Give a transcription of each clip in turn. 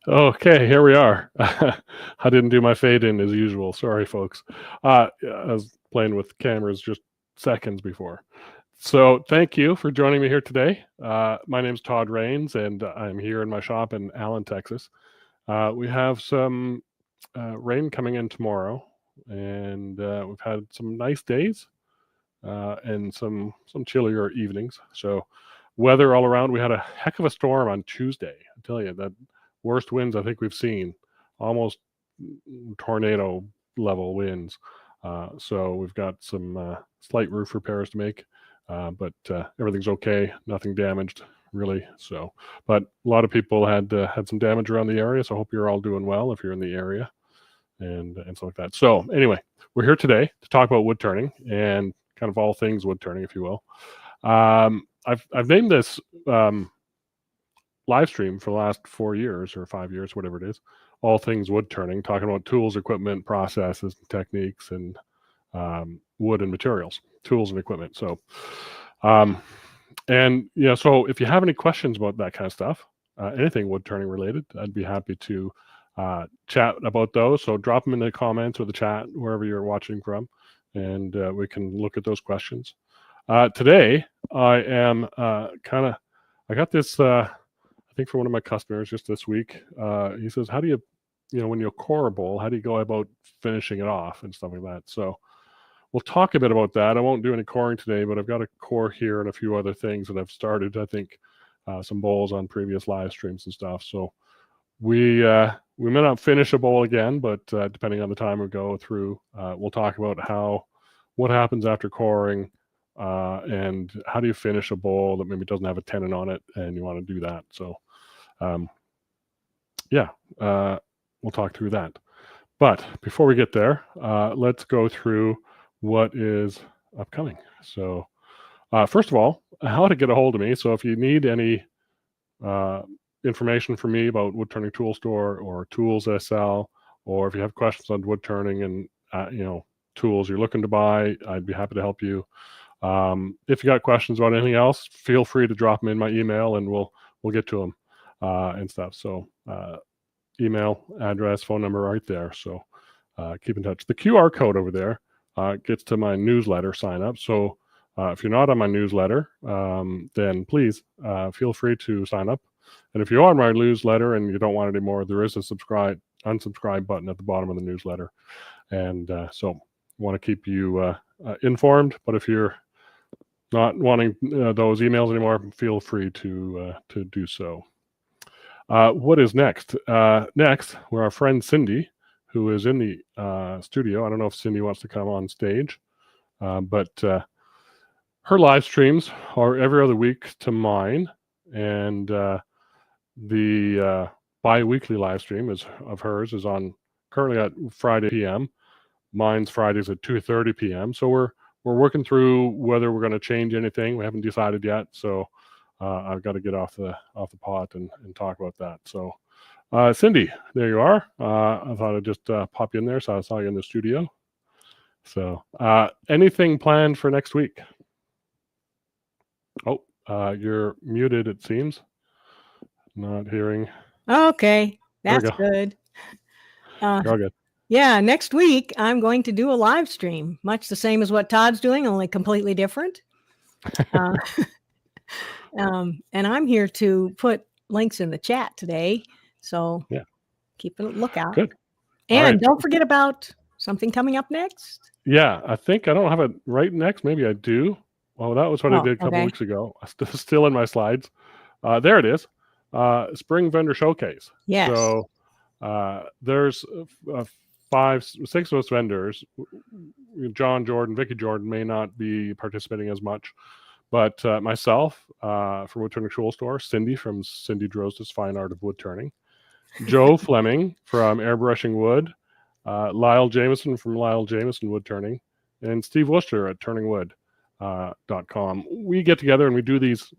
Okay, here we are. I didn't do my fade in as usual. Sorry, folks. I was playing with cameras just seconds before. So thank you for joining me here today. My name is Todd Rains, and I'm here in my shop in Allen, Texas. We have some rain coming in tomorrow, and we've had some nice days and some chillier evenings. So weather all around. We had a heck of a storm on Tuesday. I tell you, that worst winds I think we've seen, almost tornado level winds. So we've got some slight roof repairs to make, but everything's okay. Nothing damaged really. So, but a lot of people had some damage around the area. So I hope you're all doing well if you're in the area and stuff like that. So anyway, we're here today to talk about wood turning and kind of all things wood turning, if you will. I've named this live stream for the last 4 years or 5 years, whatever it is, all things wood turning, talking about tools, equipment, processes, and techniques, and wood and materials, tools and equipment. So, so if you have any questions about that kind of stuff, anything wood turning related, I'd be happy to chat about those. So drop them in the comments or the chat, wherever you're watching from, and we can look at those questions. Today, I am I got this, I think for one of my customers just this week. He says, how do you, when you core a bowl, how do you go about finishing it off and stuff like that? So we'll talk a bit about that. I won't do any coring today, but I've got a core here and a few other things that I've started, I think, some bowls on previous live streams and stuff. So we may not finish a bowl again, but depending on the time we go through, we'll talk about what happens after coring, and how do you finish a bowl that maybe doesn't have a tenon on it and you want to do that. So we'll talk through that. But before we get there, let's go through what is upcoming. So first of all, how to get a hold of me. So if you need any information from me about Wood Turning Tool Store or tools I sell, or if you have questions on wood turning and tools you're looking to buy, I'd be happy to help you. If you got questions about anything else, feel free to drop them in my email and we'll get to them and stuff. So email, address, phone number right there. So keep in touch. The QR code over there gets to my newsletter sign up. So if you're not on my newsletter, then please feel free to sign up. And if you're on my newsletter and you don't want it anymore, there is a unsubscribe button at the bottom of the newsletter. And so I want to keep you informed. But if you're not wanting those emails anymore, feel free to do so. What is next? Next, we're our friend Cindy, who is in the studio. I don't know if Cindy wants to come on stage, but her live streams are every other week to mine, and the bi-weekly live stream of hers is on currently at Friday p.m. Mine's Fridays at 2:30 p.m. So we're working through whether we're going to change anything. We haven't decided yet. So I've got to get off the pot and talk about that. So Cindy, there you are. I thought I'd just pop you in there. So I saw you in the studio. So anything planned for next week? Oh, you're muted, it seems. Not hearing. Okay, that's good. You're all good. Yeah, next week I'm going to do a live stream, much the same as what Todd's doing, only completely different. Uh, and I'm here to put links in the chat today. So Yeah. keep a lookout. Good. All And right. don't forget about something coming up next. Yeah, I think I don't have it right next. Maybe I do. Well, that was what I Oh, did a couple okay. weeks ago. Still in my slides. There it is. Spring vendor showcase. Yes. So there's 6 of us vendors. John Jordan, Vicky Jordan may not be participating as much, but myself from Woodturning Tool Store, Cindy from Cindy Drozd's Fine Art of Woodturning, Joe Fleming from Airbrushing Wood, Lyle Jameson from Lyle Jameson Woodturning, and Steve Worcester at turningwood.com. We get together and we do these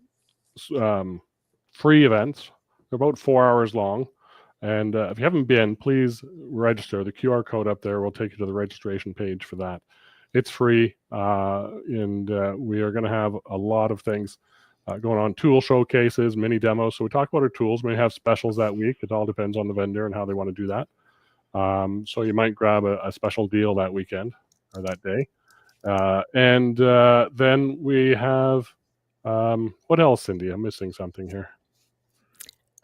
free events. They're about 4 hours long. And if you haven't been, please register. The QR code up there will take you to the registration page for that. It's free, and we are going to have a lot of things going on. Tool showcases, mini demos. So we talk about our tools. We have specials that week. It all depends on the vendor and how they want to do that. So you might grab a special deal that weekend or that day. And then we have, what else, Cindy? I'm missing something here.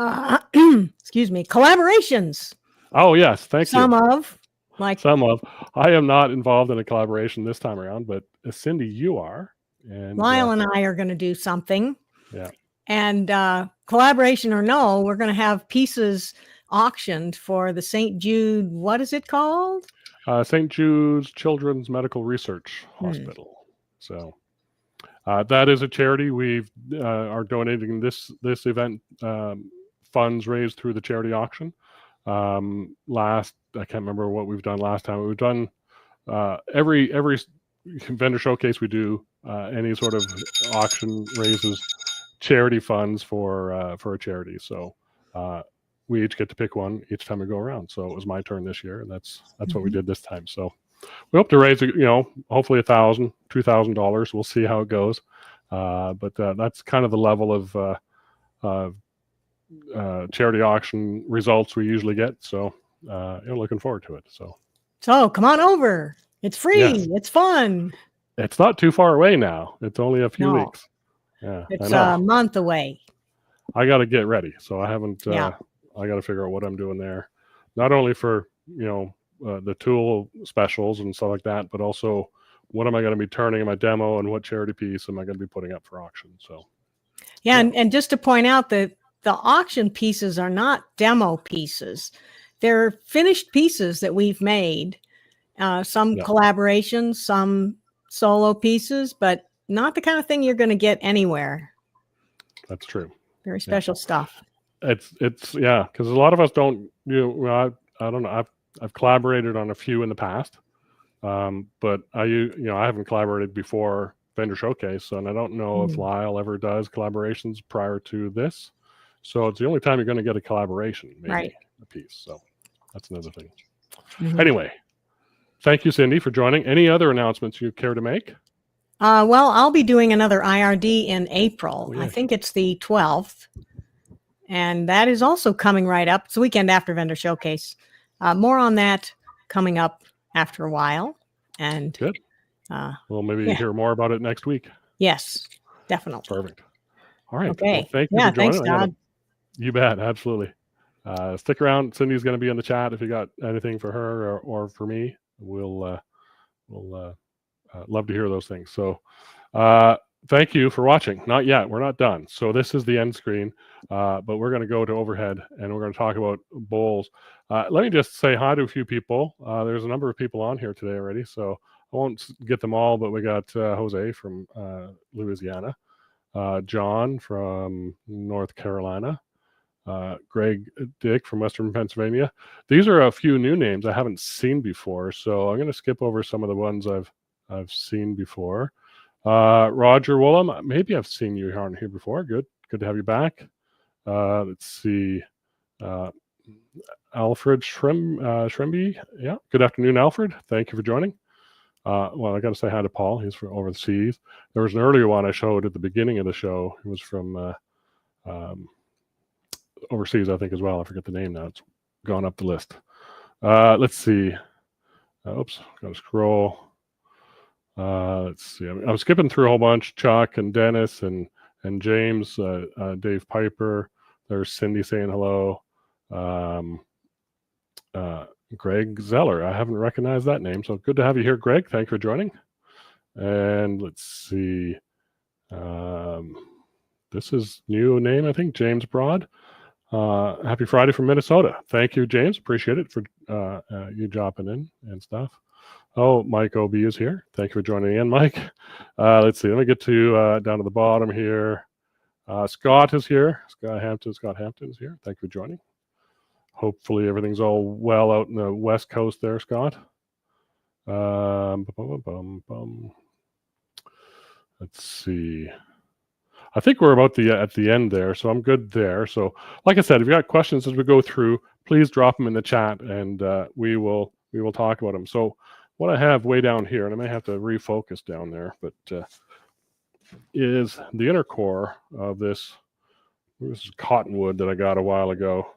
Excuse me, collaborations. Oh, yes. Thank you. Some of. I am not involved in a collaboration this time around, but Cindy, you are. And Lyle and I are going to do something. Yeah. And collaboration or no, we're going to have pieces auctioned for the St. Jude. What is it called? St. Jude's Children's Medical Research Hospital. So that is a charity. We are donating this event. Funds raised through the charity auction. I can't remember what we've done last time. We've done every vendor showcase we do. Any sort of auction raises charity funds for a charity. So we each get to pick one each time we go around. So it was my turn this year, and that's what we did this time. So we hope to raise, hopefully $1,000, $2,000. We'll see how it goes. But that's kind of the level of charity auction results we usually get. So looking forward to it. So come on over. It's free. Yes. It's fun. It's not too far away now. It's only a few weeks. Yeah, it's a month away. I got to get ready. So I haven't, I got to figure out what I'm doing there. Not only for, the tool specials and stuff like that, but also what am I going to be turning in my demo and what charity piece am I going to be putting up for auction? So, And just to point out that the auction pieces are not demo pieces. They're finished pieces that we've made. Some collaborations, some solo pieces, but not the kind of thing you're going to get anywhere. That's true. Very special stuff. It's because a lot of us don't. I don't know. I've collaborated on a few in the past, but I haven't collaborated before vendor showcase, and I don't know if Lyle ever does collaborations prior to this. So it's the only time you're going to get a collaboration, maybe a piece. So that's another thing. Anyway, thank you, Cindy, for joining. Any other announcements you care to make? Well, I'll be doing another IRD in April. I think it's the 12th. And that is also coming right up. It's the weekend after Vendor Showcase. More on that coming up after a while. And good. Well, maybe hear more about it next week. Yes, definitely. Perfect. All right. Okay. Well, thank you for joining. Thanks, Todd. You bet. Absolutely. Stick around. Cindy's going to be in the chat if you got anything for her or for me. We'll love to hear those things. So thank you for watching. Not yet. We're not done. So this is the end screen, but we're going to go to overhead and we're going to talk about bowls. Let me just say hi to a few people. There's a number of people on here today already, so I won't get them all, but we got Jose from Louisiana, John from North Carolina, Greg Dick from Western Pennsylvania. These are a few new names I haven't seen before, so I'm going to skip over some of the ones I've seen before. Roger Woolham, maybe I've seen you on here before. Good to have you back. Let's see. Alfred Shremby. Yeah. Good afternoon, Alfred. Thank you for joining. Well, I got to say hi to Paul. He's from over the seas. There was an earlier one I showed at the beginning of the show. He was from overseas, I think, as well. I forget the name now. It's gone up the list. Let's see. Oops, got to scroll. Let's see. I'm skipping through a whole bunch. Chuck and Dennis and James, Dave Piper. There's Cindy saying hello. Greg Zeller. I haven't recognized that name, so good to have you here, Greg. Thank you for joining. And let's see. This is new name, I think, James Broad. Happy Friday from Minnesota. Thank you, James. Appreciate it for you dropping in and stuff. Oh, Mike OB is here. Thank you for joining in, Mike. Let's see. Let me get to down to the bottom here. Scott is here. Scott Hampton is here. Thank you for joining. Hopefully everything's all well out in the West Coast there, Scott. Let's see. I think we're about at the end there, so I'm good there. So, like I said, if you got questions as we go through, please drop them in the chat, and we will talk about them. So, what I have way down here, and I may have to refocus down there, but is the inner core of this. This is cottonwood that I got a while ago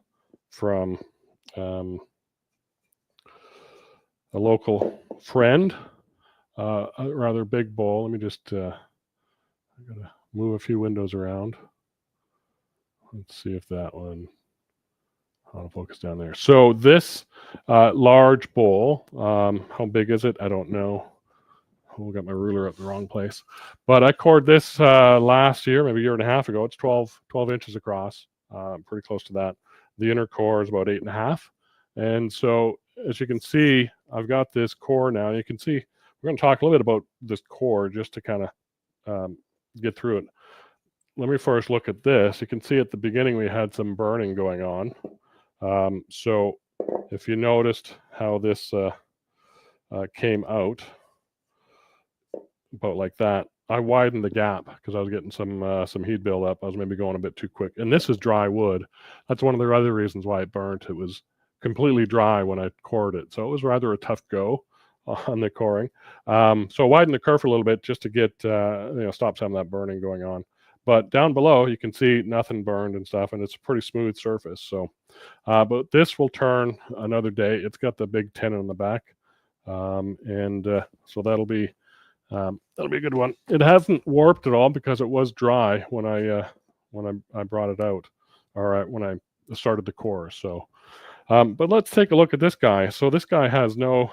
from a local friend. A rather big bowl. Let me just. I gotta move a few windows around. Let's see if that one. I'll focus down there. So this large bowl, how big is it? I don't know. Oh, got my ruler up the wrong place. But I cored this last year, maybe a year and a half ago. It's 12 inches across, pretty close to that. The inner core is about 8.5. And so as you can see, I've got this core now. You can see, we're going to talk a little bit about this core just to kind of get through it. Let me first look at this. You can see at the beginning we had some burning going on. So if you noticed how this came out, about like that, I widened the gap because I was getting some heat buildup. I was maybe going a bit too quick. And this is dry wood. That's one of the other reasons why it burnt. It was completely dry when I cored it. So it was rather a tough go on the coring. So I widened the curve a little bit just to get, stop some of that burning going on. But down below, you can see nothing burned and stuff, and it's a pretty smooth surface. So, but this will turn another day. It's got the big tenon on the back. So that'll be a good one. It hasn't warped at all because it was dry when I brought it out, or when I started the core. So, but let's take a look at this guy. So this guy has no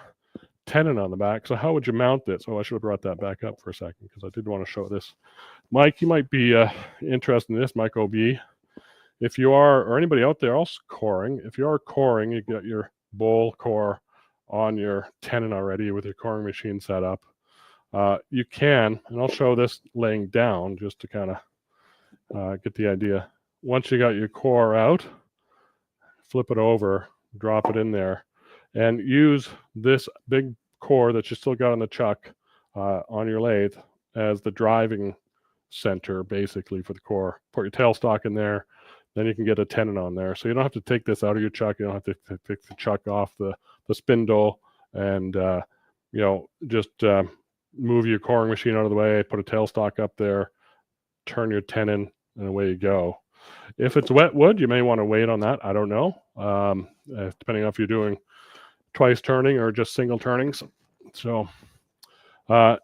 tenon on the back. So how would you mount this? Oh, I should have brought that back up for a second because I did want to show this. Mike, you might be interested in this, Mike OB. If you are, or anybody out there else coring, if you are coring, you got your bowl core on your tenon already with your coring machine set up. You can, and I'll show this laying down just to kind of get the idea. Once you got your core out, flip it over, drop it in there, and use this big core that you still got on the chuck on your lathe as the driving center, basically, for the core. Put your tailstock in there, then you can get a tenon on there. So you don't have to take this out of your chuck. You don't have to take the chuck off the spindle and, just move your coring machine out of the way, put a tailstock up there, turn your tenon, and away you go. If it's wet wood, you may want to wait on that. I don't know, depending on if you're doing twice turning or just single turnings. So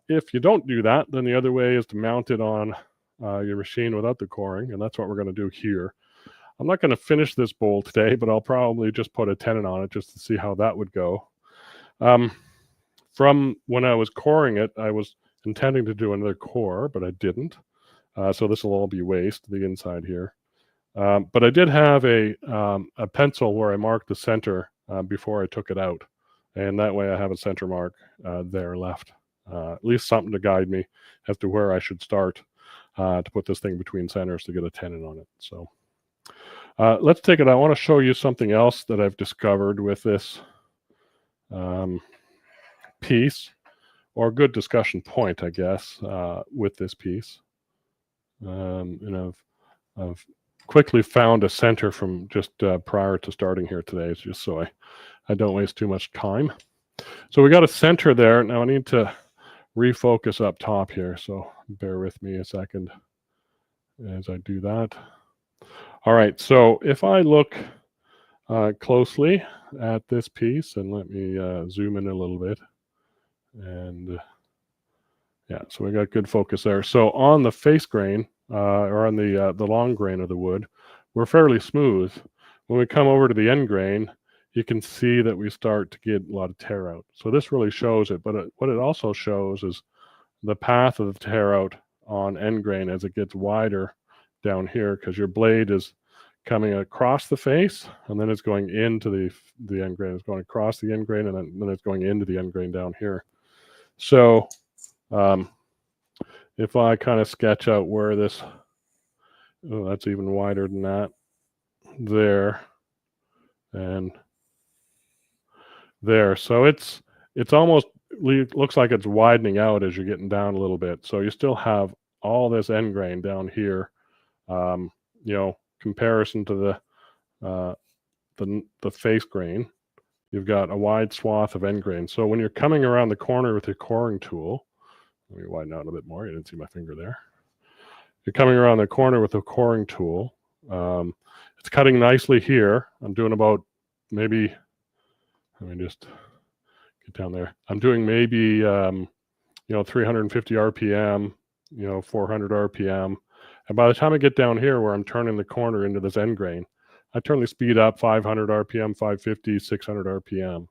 if you don't do that, then the other way is to mount it on your machine without the coring, and that's what we're going to do here. I'm not going to finish this bowl today, but I'll probably just put a tenon on it just to see how that would go. From when I was coring it, I was intending to do another core, but I didn't. So this will all be waste, the inside here. But I did have a pencil where I marked the center before I took it out. And that way I have a center mark there left. At least something to guide me as to where I should start to put this thing between centers to get a tenon on it. So let's take it. I want to show you something else that I've discovered with this piece, or a good discussion point, I guess, with this piece. And I've quickly found a center from just prior to starting here today, just so I don't waste too much time. So we got a center there. Now I need to refocus up top here, so bear with me a second as I do that. All right, so if I look closely at this piece, and let me zoom in a little bit, and Yeah, so we got good focus there. So on the face grain, or on the long grain of the wood, we're fairly smooth. When we come over to the end grain, you can see that we start to get a lot of tear out. So this really shows it, but what it also shows is the path of the tear out on end grain as it gets wider down here, because your blade is coming across the face, and then it's going into the end grain. It's going across the end grain, and then it's going into the end grain down here. So if I kind of sketch out where this, oh, that's even wider than that, there, and there. So it's almost looks like it's widening out as you're getting down a little bit. So you still have all this end grain down here, comparison to the face grain. You've got a wide swath of end grain. So when you're coming around the corner with your coring tool, let me widen out a bit more. You didn't see my finger there. You're coming around the corner with a coring tool. It's cutting nicely here. I'm doing about maybe, let me just get down there. I'm doing maybe, 350 RPM, 400 RPM. And by the time I get down here where I'm turning the corner into this end grain, I turn the speed up 500 RPM, 550, 600 RPM.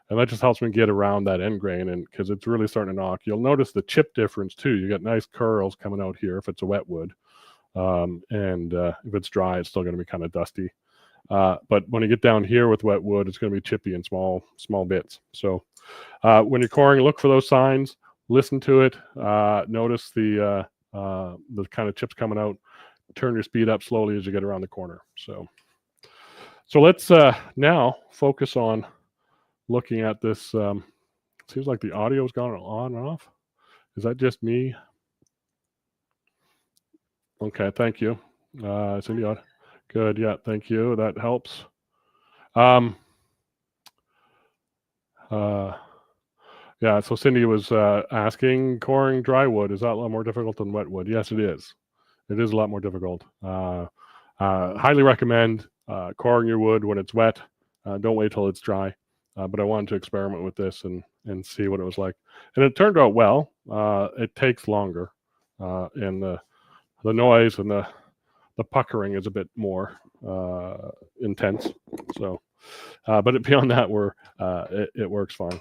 And that just helps me get around that end grain, and because it's really starting to knock. You'll notice the chip difference too. You got nice curls coming out here if it's a wet wood. And if it's dry, it's still going to be kind of dusty. But when you get down here with wet wood, it's going to be chippy in small bits. So when you're coring, look for those signs, listen to it, notice the kind of chips coming out, turn your speed up slowly as you get around the corner. So let's now focus on looking at this. Seems like the audio's gone on and off. Is that just me? Okay, thank you. Cindy, good. Yeah, thank you. That helps. Yeah, so Cindy was asking, coring dry wood, is that a lot more difficult than wet wood? Yes, it is. It is a lot more difficult. Highly recommend coring your wood when it's wet. Don't wait till it's dry. But I wanted to experiment with this and see what it was like. And it turned out well. It takes longer. And the noise and the puckering is a bit more intense. So, but beyond that, it works fine.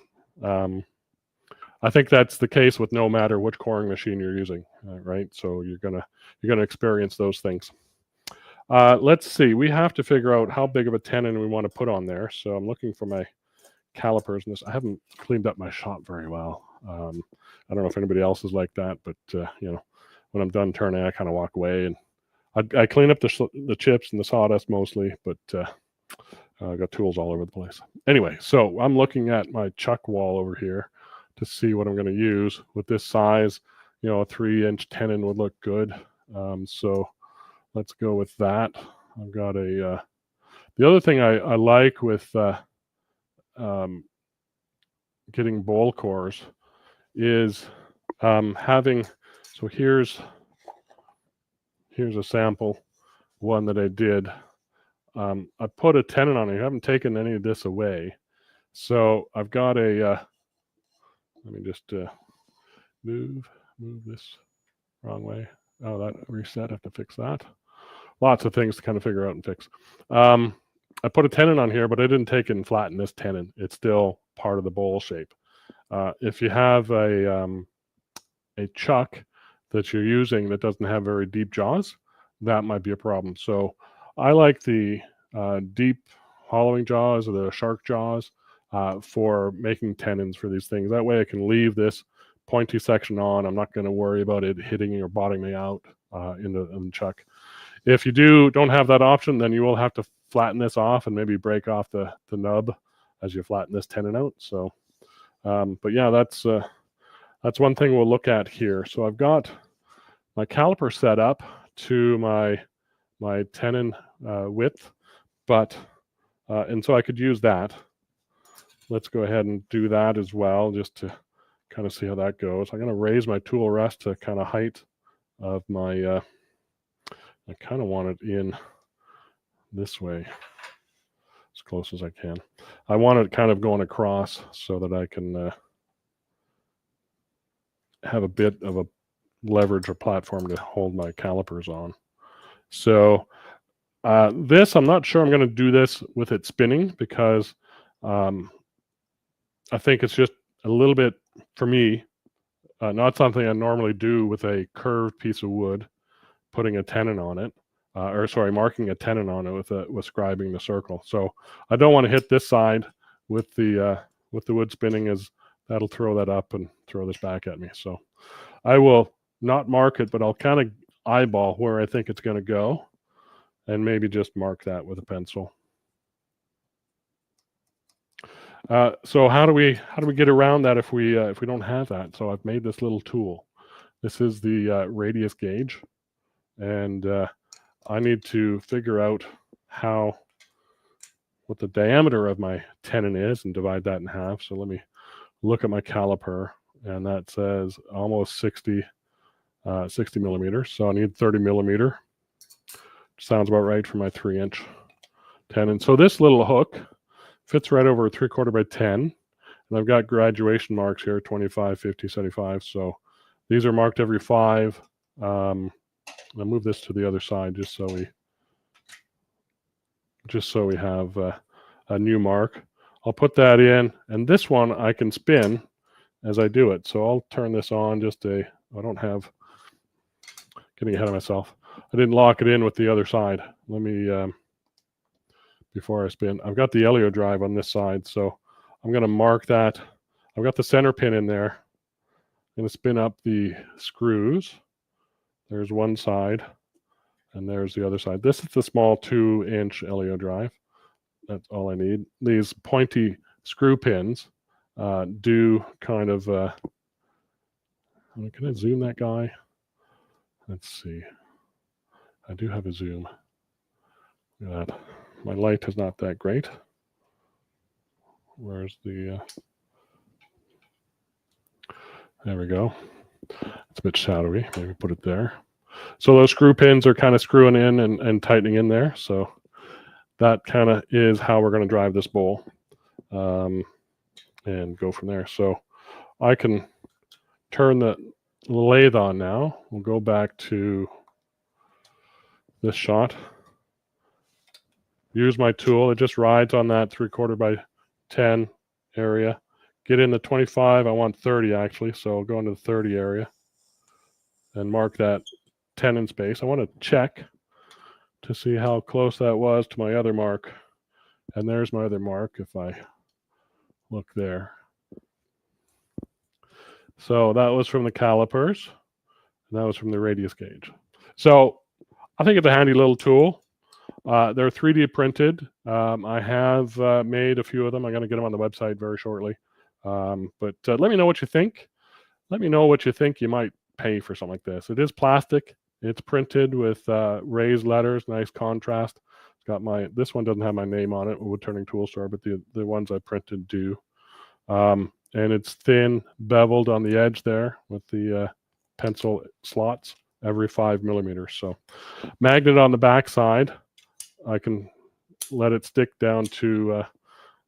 I think that's the case with no matter which coring machine you're using, right? So you're gonna experience those things. Let's see. We have to figure out how big of a tenon we want to put on there. So I'm looking for my calipers in this. I haven't cleaned up my shop very well. I don't know if anybody else is like that, but when I'm done turning, I kind of walk away, and I clean up the chips and the sawdust mostly, but I got tools all over the place. Anyway, so I'm looking at my chuck wall over here to see what I'm going to use with this size. A 3-inch tenon would look good. So let's go with that. I've got the other thing I like with getting bowl cores is having, so here's a sample one that I did. I put a tenon on it. I haven't taken any of this away. So I've got a, let me just move this wrong way. Oh, that reset, I have to fix that. Lots of things to kind of figure out and fix. I put a tenon on here, but I didn't take it and flatten this tenon. It's still part of the bowl shape. If you have a chuck that you're using that doesn't have very deep jaws, that might be a problem. So I like the deep hollowing jaws or the shark jaws for making tenons for these things. That way I can leave this pointy section on. I'm not going to worry about it hitting or bottoming out in the chuck. If you don't have that option, then you will have to flatten this off and maybe break off the nub as you flatten this tenon out. So, but yeah, that's one thing we'll look at here. So I've got my caliper set up to my tenon width, but and so I could use that. Let's go ahead and do that as well, just to kind of see how that goes. I'm going to raise my tool rest to kind of height of my, I kind of want it in this way, as close as I can. I want it kind of going across so that I can have a bit of a leverage or platform to hold my calipers on. So this, I'm not sure I'm going to do this with it spinning, because I think it's just a little bit, for me, not something I normally do with a curved piece of wood, putting a tenon on it, marking a tenon on it with scribing the circle. So I don't want to hit this side with the wood spinning, as that'll throw that up and throw this back at me. So I will not mark it, but I'll kind of eyeball where I think it's going to go, and maybe just mark that with a pencil. So how do we get around that if we don't have that? So I've made this little tool. This is the radius gauge, and I need to figure out what the diameter of my tenon is and divide that in half. So let me look at my caliper, and that says almost 60 millimeters. So I need 30 millimeter. Sounds about right for my 3-inch tenon. So this little hook fits right over a 3/4 by 10. And I've got graduation marks here, 25, 50, 75. So these are marked every 5. I'll move this to the other side just so we have a new mark. I'll put that in, and this one I can spin as I do it. So I'll turn this on getting ahead of myself. I didn't lock it in with the other side. Let me, before I spin, I've got the Elio drive on this side, so I'm going to mark that. I've got the center pin in there. I'm going to spin up the screws. There's one side, and there's the other side. This is the small 2-inch Elio drive. That's all I need. These pointy screw pins do kind of, can I zoom that guy? Let's see. I do have a zoom. Look at that. My light is not that great. Where's the... there we go. It's a bit shadowy. Maybe put it there. So those screw pins are kind of screwing in and tightening in there. So that kind of is how we're going to drive this bowl, and go from there. So I can turn the lathe on now. We'll go back to this shot. Use my tool. It just rides on that 3/4 by 10 area. Get in the 25. I want 30 actually, so I'll go into the 30 area and mark that tenon space. I want to check to see how close that was to my other mark. And there's my other mark if I look there. So that was from the calipers, and that was from the radius gauge. So I think it's a handy little tool. They're 3D printed. I have made a few of them. I'm going to get them on the website very shortly. But let me know what you think. Let me know what you think you might pay for something like this. It is plastic. It's printed with raised letters, nice contrast. It's got this one doesn't have my name on it, Woodturning Tool Store, but the ones I printed do. And it's thin, beveled on the edge there with the pencil slots every 5 millimeters. So magnet on the back side. I can let it stick down to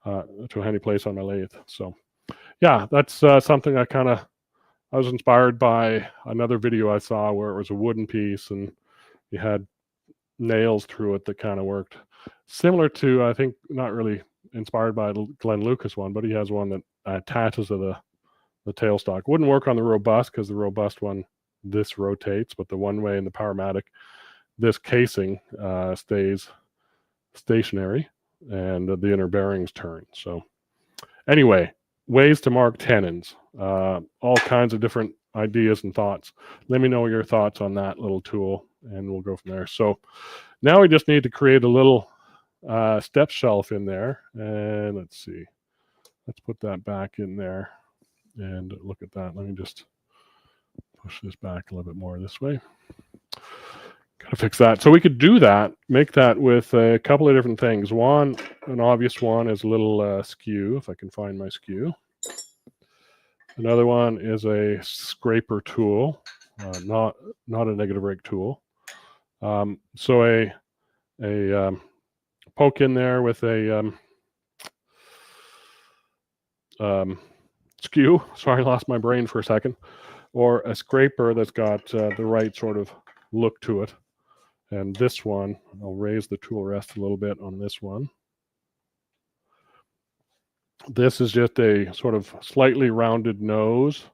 a handy place on my lathe. So yeah, that's something I was inspired by another video I saw where it was a wooden piece and you had nails through it that kind of worked. Similar to, I think, not really inspired by Glenn Lucas one, but he has one that attaches to the tailstock. Wouldn't work on the robust because the robust one, this rotates, but the one way in the Powermatic, this casing stays stationary and the inner bearings turn. So anyway, ways to mark tenons, all kinds of different ideas and thoughts. Let me know your thoughts on that little tool and we'll go from there. So now we just need to create a little step shelf in there, and let's see, let's put that back in there and look at that. Let me just push this back a little bit more this way. Gotta fix that. So we could do that, make that with a couple of different things. One, an obvious one is a little skew, if I can find my skew. Another one is a scraper tool, not a negative rake tool. So a poke in there with a skew. Sorry, I lost my brain for a second. or a scraper that's got the right sort of look to it. And this one, I'll raise the tool rest a little bit on this one. This is just a sort of slightly rounded nose,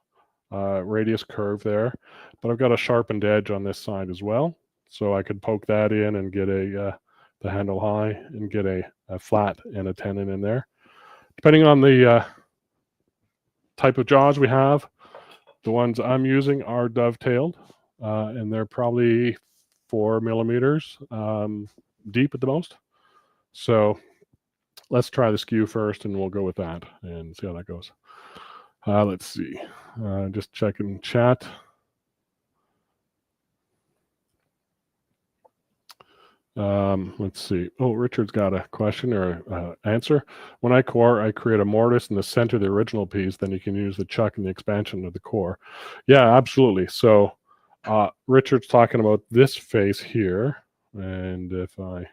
radius curve there, but I've got a sharpened edge on this side as well. So I could poke that in and get the handle high and get a flat and a tenon in there. Depending on the type of jaws we have, the ones I'm using are dovetailed, and they're probably 4 millimeters deep at the most. So let's try the skew first, and we'll go with that and see how that goes. Let's see. Just checking chat. Let's see. Oh, Richard's got a question or answer. When I core, I create a mortise in the center of the original piece. Then you can use the chuck in the expansion of the core. Yeah, absolutely. So Richard's talking about this face here. And if I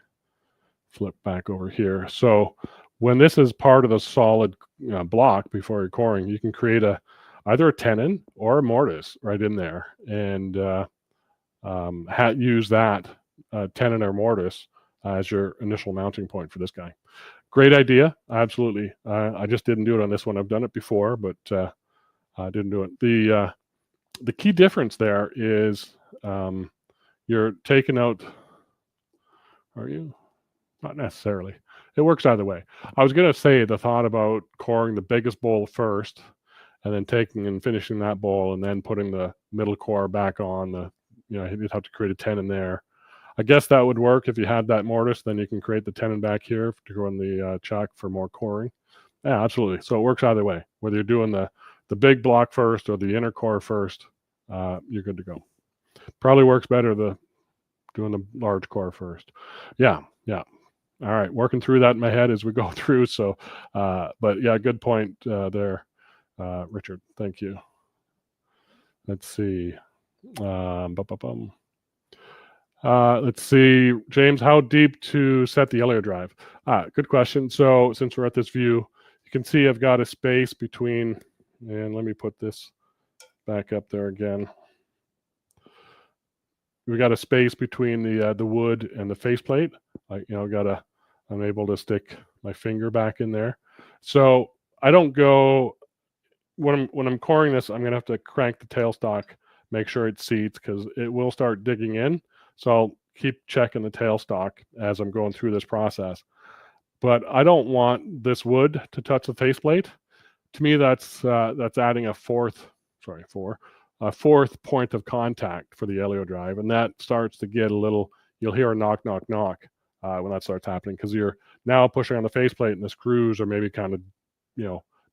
flip back over here. So when this is part of the solid block before you're coring, you can create either a tenon or a mortise right in there and use that tenon or mortise as your initial mounting point for this guy. Great idea. Absolutely. I just didn't do it on this one. I've done it before, but I didn't do it. The key difference there is you're taking out, are you? Not necessarily. It works either way. I was going to say the thought about coring the biggest bowl first and then taking and finishing that bowl and then putting the middle core back on you'd have to create a tenon there. I guess that would work if you had that mortise. Then you can create the tenon back here to go in the chuck for more coring. Yeah, absolutely. So it works either way. Whether you're doing the big block first or the inner core first, you're good to go. Probably works better doing the large core first. Yeah. All right, working through that in my head as we go through. So, but yeah, good point there, Richard. Thank you. Let's see. Let's see, James, how deep to set the LEO drive? Good question. So since we're at this view, you can see I've got a space between, and let me put this back up there again. We got a space between the wood and the faceplate. I'm able to stick my finger back in there. So I don't go when I'm coring this. I'm gonna have to crank the tailstock, make sure it seats because it will start digging in. So I'll keep checking the tailstock as I'm going through this process. But I don't want this wood to touch the faceplate. To me, that's adding a fourth point of contact for the LEO drive, and that starts to get a little. You'll hear a knock, knock, knock when that starts happening because you're now pushing on the faceplate, and the screws are maybe kind of,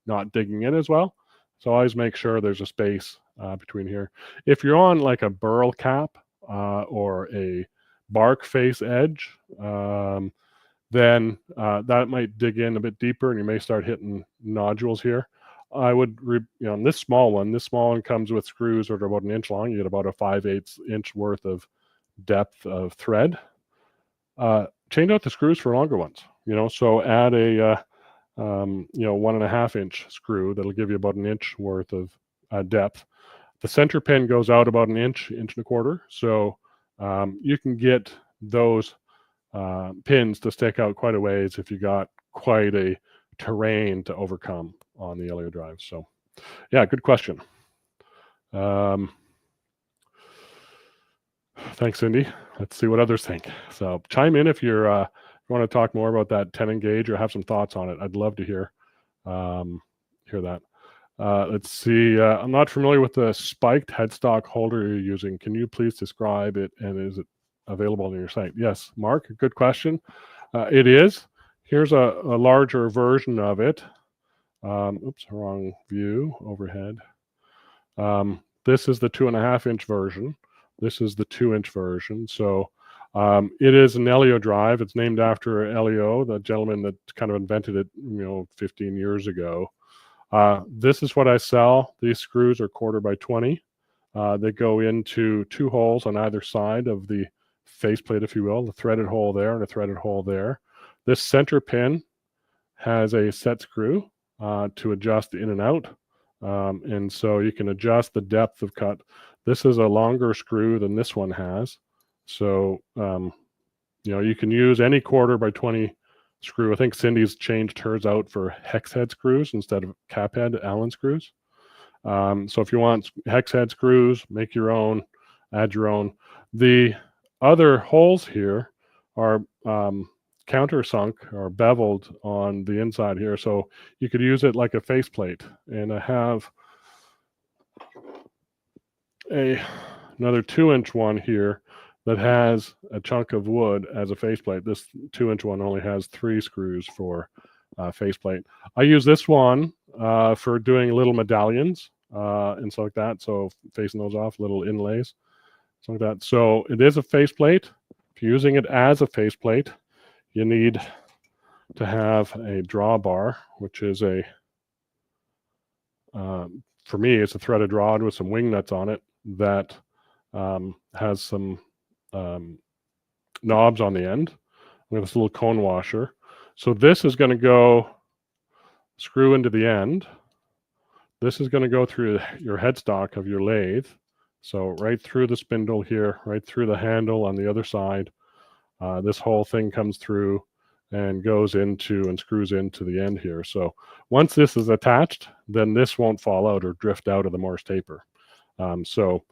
not digging in as well. So I always make sure there's a space between here. If you're on like a burl cap or a bark face edge, then that might dig in a bit deeper, and you may start hitting nodules here. I would, on this small one comes with screws that are about 1 inch long. You get about a 5/8 inch worth of depth of thread. Change out the screws for longer ones, so add a, 1.5 inch screw that'll give you about 1 inch worth of depth. The center pin goes out about 1 inch, 1.25 inches. So you can get those pins to stick out quite a ways if you got quite a terrain to overcome on the LEO drive. So yeah, good question. Thanks, Cindy. Let's see what others think. So chime in if you want to talk more about that tenon gauge or have some thoughts on it. I'd love to hear that. Let's see. I'm not familiar with the spiked headstock holder you're using. Can you please describe it, and is it available on your site? Yes, Mark, good question. It is. Here's a larger version of it. Oops, wrong view, overhead. This is the 2.5 inch version. This is the 2 inch version. So it is an LEO drive. It's named after LEO, the gentleman that kind of invented it, 15 years ago. This is what I sell. These screws are 1/4 x 20. They go into 2 holes on either side of the faceplate, if you will, the threaded hole there and a threaded hole there. This center pin has a set screw to adjust in and out And so you can adjust the depth of cut. This is a longer screw than this one has. So, you can use any 1/4x20 screw. I think Cindy's changed hers out for hex head screws instead of cap head Allen screws. So if you want hex head screws, make your own, add your own. The other holes here are countersunk or beveled on the inside here. So you could use it like a faceplate. And I have another 2-inch one here that has a chunk of wood as a faceplate. This 2-inch one only has 3 screws for faceplate. I use this one for doing little medallions and stuff like that. So facing those off, little inlays, something like that. So it is a faceplate. If you're using it as a faceplate, you need to have a drawbar, which is for me, it's a threaded rod with some wing nuts on it that has some knobs on the end with this little cone washer. So this is going to go screw into the end. This is going to go through your headstock of your lathe. So right through the spindle here, right through the handle on the other side. This whole thing comes through and goes into and screws into the end here. So once this is attached, then this won't fall out or drift out of the Morse taper. So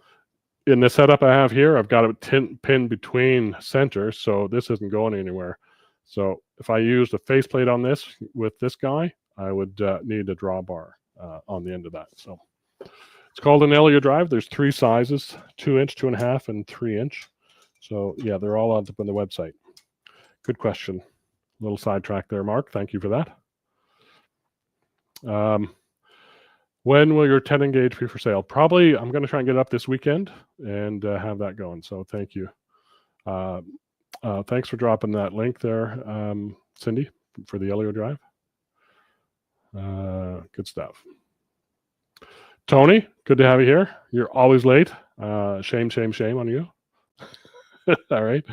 in the setup I have here, I've got it pinned between centers, so this isn't going anywhere. So if I used a faceplate on this with this guy, I would need a drawbar on the end of that. So it's called an Elliott drive. There's 3 sizes, 2-inch, 2.5, and 3-inch. So yeah, they're all up on the website. Good question. A little sidetrack there, Mark. Thank you for that. When will your 10 gauge be for sale? Probably I'm going to try and get it up this weekend and have that going. So thank you. Thanks for dropping that link there, Cindy, for the Elliott drive. Good stuff. Tony, good to have you here. You're always late. Shame on you. All right.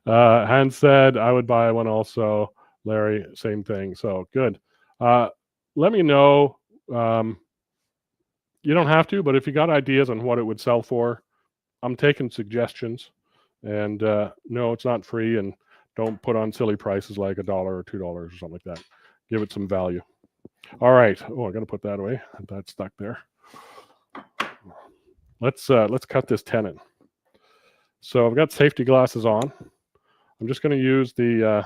Hans said I would buy one also. Larry, same thing. So good. Let me know. You don't have to, but if you got ideas on what it would sell for, I'm taking suggestions. And no, it's not free. And don't put on silly prices like $1 or $2 or something like that. Give it some value. All right. Oh, I got to put that away. That's stuck there. Let's cut this tenon. So I've got safety glasses on. I'm just going to use the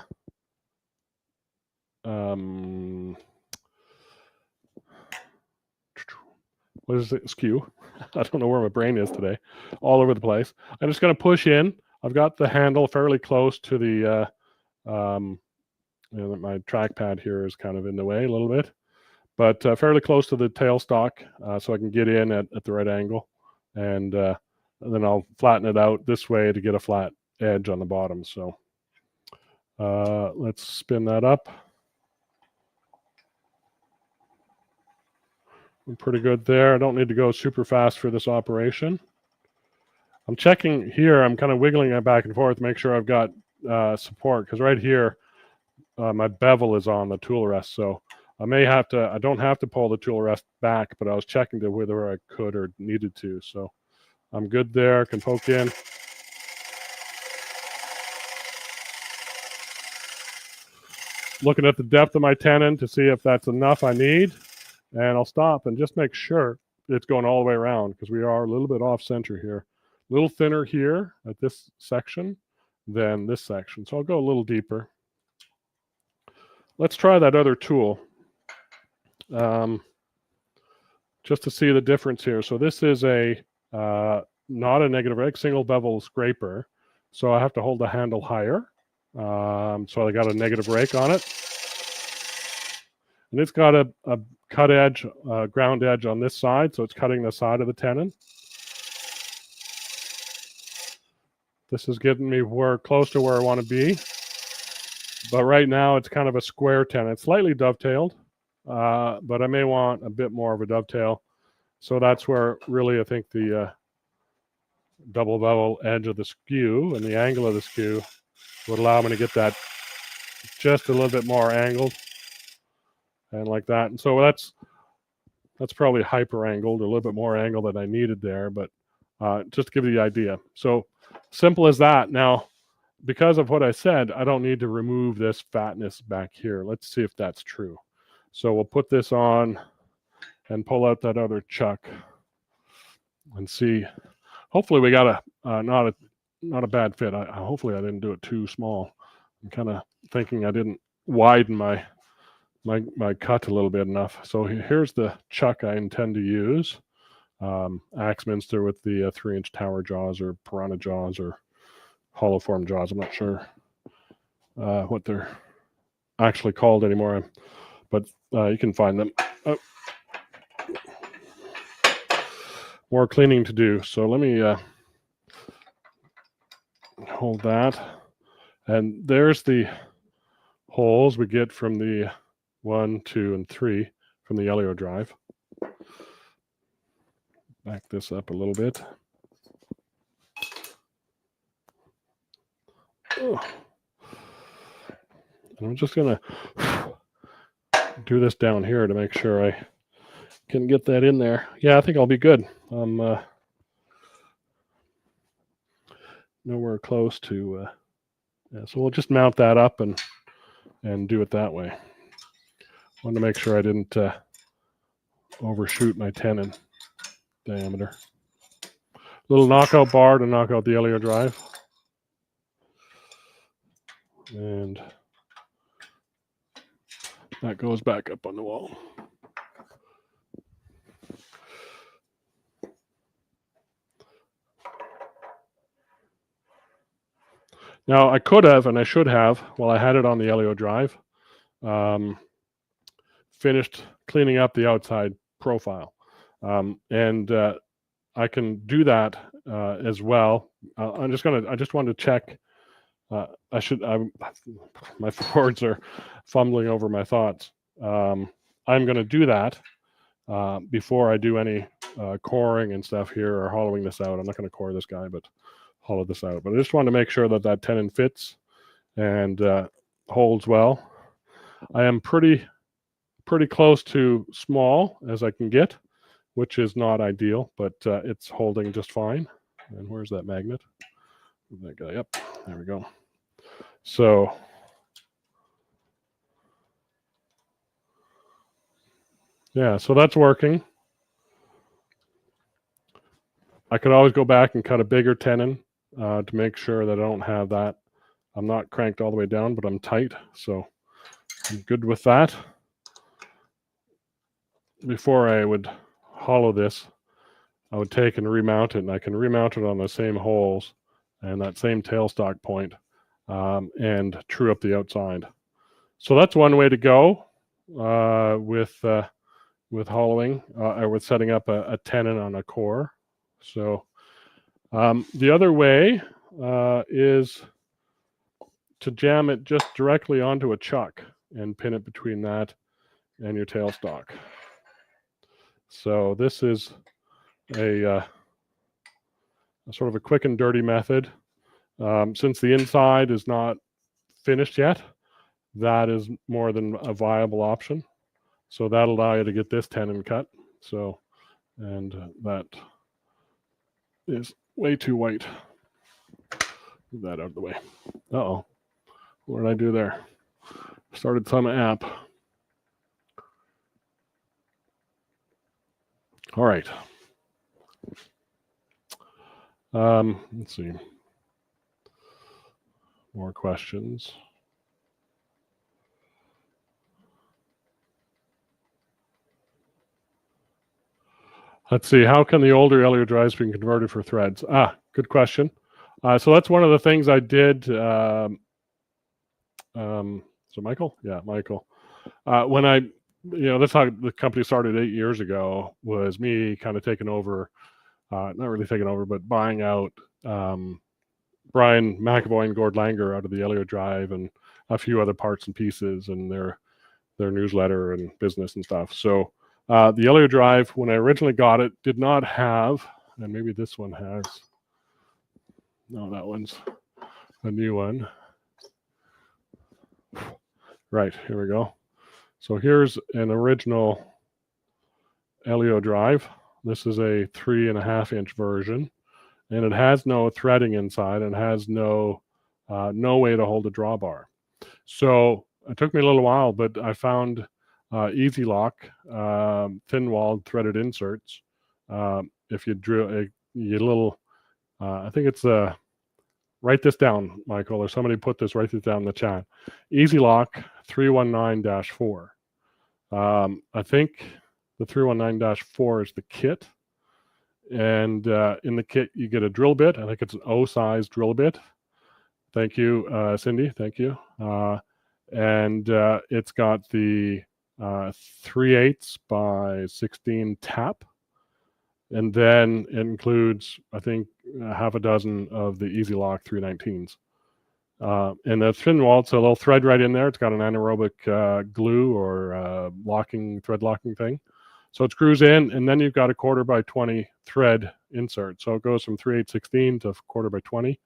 what is it? Skew. I don't know where my brain is today. All over the place. I'm just going to push in. I've got the handle fairly close to the my trackpad here is kind of in the way a little bit, but fairly close to the tailstock, so I can get in at the right angle, and then I'll flatten it out this way to get a flat edge on the bottom. So let's spin that up. I'm pretty good there. I don't need to go super fast for this operation. I'm checking here. I'm kind of wiggling it back and forth to make sure I've got support, because right here my bevel is on the tool rest. So I don't have to pull the tool rest back, but I was checking to whether I could or needed to. So I'm good there. Can poke in. Looking at the depth of my tenon to see if that's enough I need. And I'll stop and just make sure it's going all the way around, because we are a little bit off center here. A little thinner here at this section than this section. So I'll go a little deeper. Let's try that other tool just to see the difference here. So this is not a negative rake, single bevel scraper. So I have to hold the handle higher. So I got a negative rake on it. And it's got a cut edge, ground edge on this side. So it's cutting the side of the tenon. This is getting me close to where I want to be. But right now it's kind of a square tenon. It's slightly dovetailed, but I may want a bit more of a dovetail. So that's where really I think the double bevel edge of the skew and the angle of the skew would allow me to get that just a little bit more angled and like that. And so that's That's probably hyper angled, a little bit more angle than I needed there, but just to give you the idea. So simple as that. Now, because of what I said, I don't need to remove this fatness back here. Let's see if that's true. So we'll put this on and pull out that other chuck and see. Hopefully we got not a bad fit. Hopefully I didn't do it too small. I'm kind of thinking I didn't widen my cut a little bit enough. So here's the chuck I intend to use. Axminster with the 3-inch tower jaws or piranha jaws or hollow form jaws. I'm not sure what they're actually called anymore, but you can find them. More cleaning to do. So let me hold that. And there's the holes we get from the 1, 2, and 3 from the Elio drive. Back this up a little bit. Oh. And I'm just going to do this down here to make sure I can get that in there. Yeah, I think I'll be good. I'm nowhere close to... yeah, so we'll just mount that up and do it that way. Want to make sure I didn't overshoot my tenon diameter. Little knockout bar to knock out the Elio drive. And that goes back up on the wall. Now, I could have, and I should have, while I had it on the Elio drive, finished cleaning up the outside profile. And I can do that as well. I just wanted to check. My words are fumbling over my thoughts. I'm going to do that before I do any coring and stuff here or hollowing this out. I'm not going to core this guy, but hollow this out. But I just wanted to make sure that that tenon fits and holds well. I am pretty close to small as I can get, which is not ideal, but it's holding just fine. And where's that magnet? That guy, yep, there we go. So yeah, so that's working. I could always go back and cut a bigger tenon to make sure that I don't have that. I'm not cranked all the way down, but I'm tight, so I'm good with that. Before I would hollow this, I would take and remount it, and I can remount it on the same holes and that same tailstock point and true up the outside. So that's one way to go with hollowing or with setting up a tenon on a core. So the other way is to jam it just directly onto a chuck and pin it between that and your tailstock. So this is a sort of a quick and dirty method. Since the inside is not finished yet, that is more than a viable option. So that'll allow you to get this tenon cut. So, and that is way too white. Move that out of the way. Uh-oh. What did I do there? Started some app. All right. Let's see. More questions. Let's see. How can the older Elio drives be converted for threads? Good question. So that's one of the things I did. So Michael? Yeah, Michael. When that's how the company started 8 years ago, was me kind of taking over, not really taking over, but buying out Brian McAvoy and Gord Langer out of the Elio drive and a few other parts and pieces and their newsletter and business and stuff. So the Elio drive, when I originally got it, did not have, and maybe this one has. No, that one's a new one. Right, here we go. So here's an original Elio drive. This is a 3.5-inch version, and it has no threading inside and has no way to hold a drawbar. So it took me a little while, but I found Easy Lock thin-walled threaded inserts. If you drill a little, I think it's write this down, Michael, or somebody write this down in the chat. Easy Lock 319-4. I think the 319-4 is the kit. And in the kit, you get a drill bit. I think it's an O-size drill bit. Thank you, Cindy. Thank you. And it's got the 3/8 by 16 tap. And then it includes, I think, half a dozen of the Easy Lock 319s. And the thin walled, so they'll thread right in there. It's got an anaerobic glue or thread locking thing. So it screws in, and then you've got a 1/4 by 20 thread insert. So it goes from 3/8 16 to 1/4 by 20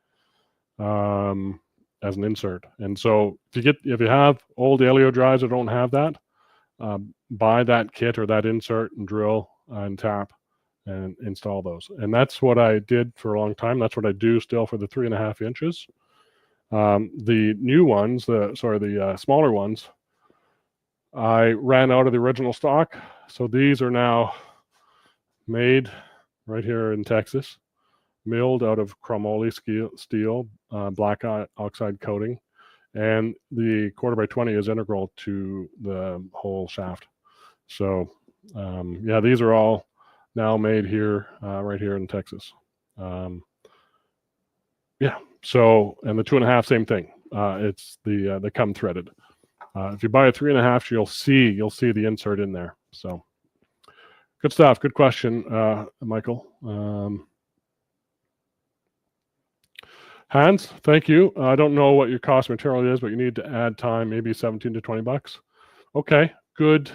as an insert. And so if you have old Elio drives that don't have that, buy that kit or that insert and drill and tap and install those. And that's what I did for a long time. That's what I do still for the 3.5 inches. The new ones, the smaller ones, I ran out of the original stock. So these are now made right here in Texas, milled out of chromoly steel, black oxide coating. And the 1/4 by 20 is integral to the whole shaft. So yeah, these are all now made here, right here in Texas. Yeah. So, and the 2.5, same thing. It's they come threaded. If you buy a 3.5, you'll see the insert in there. So, good stuff. Good question, Michael. Hans, thank you. I don't know what your cost of material is, but you need to add time, maybe 17 to 20 bucks. Okay, good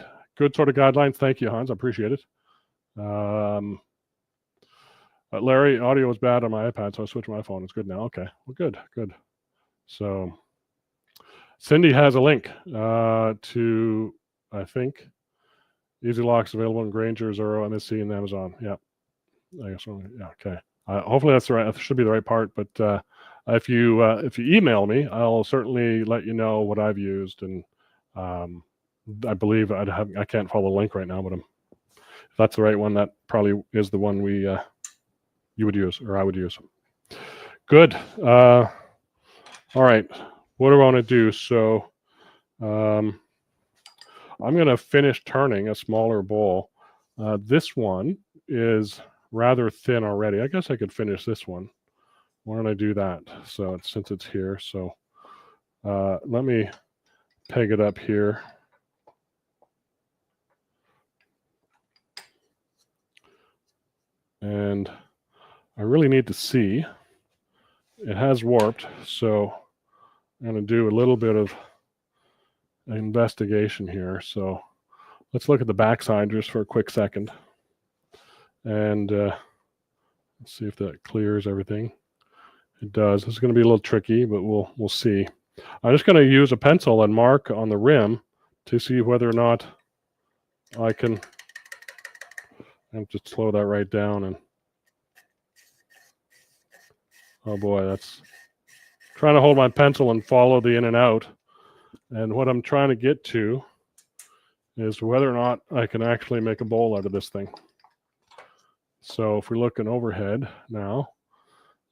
sort of guidelines. Thank you, Hans. I appreciate it. Larry, audio is bad on my iPad, so I switched my phone. It's good now. Okay, well, good. So, Cindy has a link to, I think, Easy Locks available in Granger, Zoro, MSC, and Amazon. Yeah, I guess. Yeah, okay. Hopefully that's the right. That should be the right part. But if you email me, I'll certainly let you know what I've used. And I believe I can't follow the link right now, but if that's the right one, that probably is the one you would use or I would use. Good. All right. What do I want to do? So I'm going to finish turning a smaller bowl. This one is rather thin already. I guess I could finish this one. Why don't I do that? So since it's here, so let me peg it up here. And I really need to see. It has warped, so I'm going to do a little bit of an investigation here. So let's look at the backside just for a quick second. And let's see if that clears everything. It does. This is going to be a little tricky, but we'll see. I'm just going to use a pencil and mark on the rim to see whether or not I can. I have to slow that right down. And oh boy, that's trying to hold my pencil and follow the in and out. And what I'm trying to get to is whether or not I can actually make a bowl out of this thing. So if we're looking overhead now,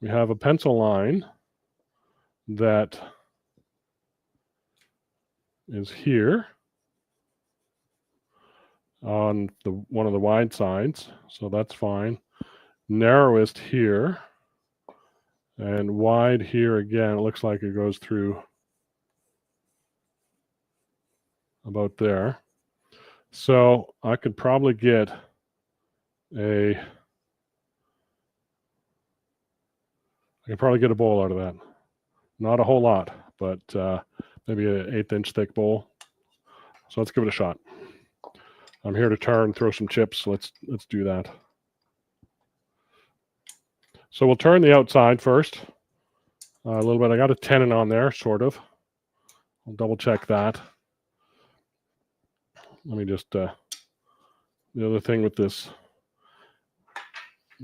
we have a pencil line that is here on one of the wide sides, so that's fine. Narrowest here, and wide here again. It looks like it goes through about there. So I could probably get a bowl out of that. Not a whole lot, but maybe an 1/8 inch thick bowl. So let's give it a shot. I'm here to turn, throw some chips. Let's do that. So we'll turn the outside first a little bit. I got a tenon on there, sort of. I'll double check that. Let me just The other thing with this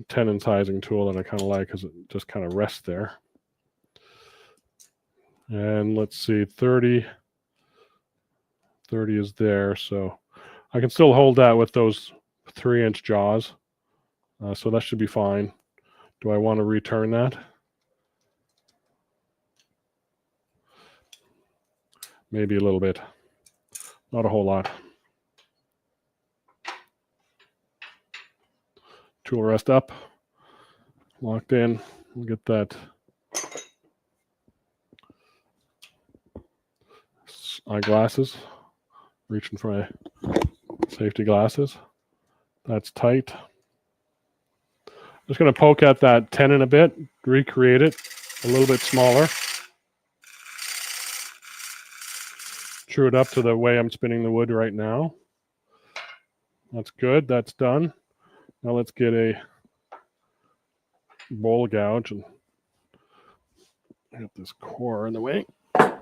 tenon sizing tool that I kind of like is it just kind of rests there. And let's see, 30 is there, so I can still hold that with those 3-inch jaws, so that should be fine. Do I want to return that? Maybe a little bit, not a whole lot. Tool rest up, locked in. We'll get that eyeglasses, reaching for my safety glasses. That's tight. Just going to poke at that tenon a bit, recreate it a little bit smaller. True it up to the way I'm spinning the wood right now. That's good. That's done. Now let's get a bowl gouge and get this core in the way. Let's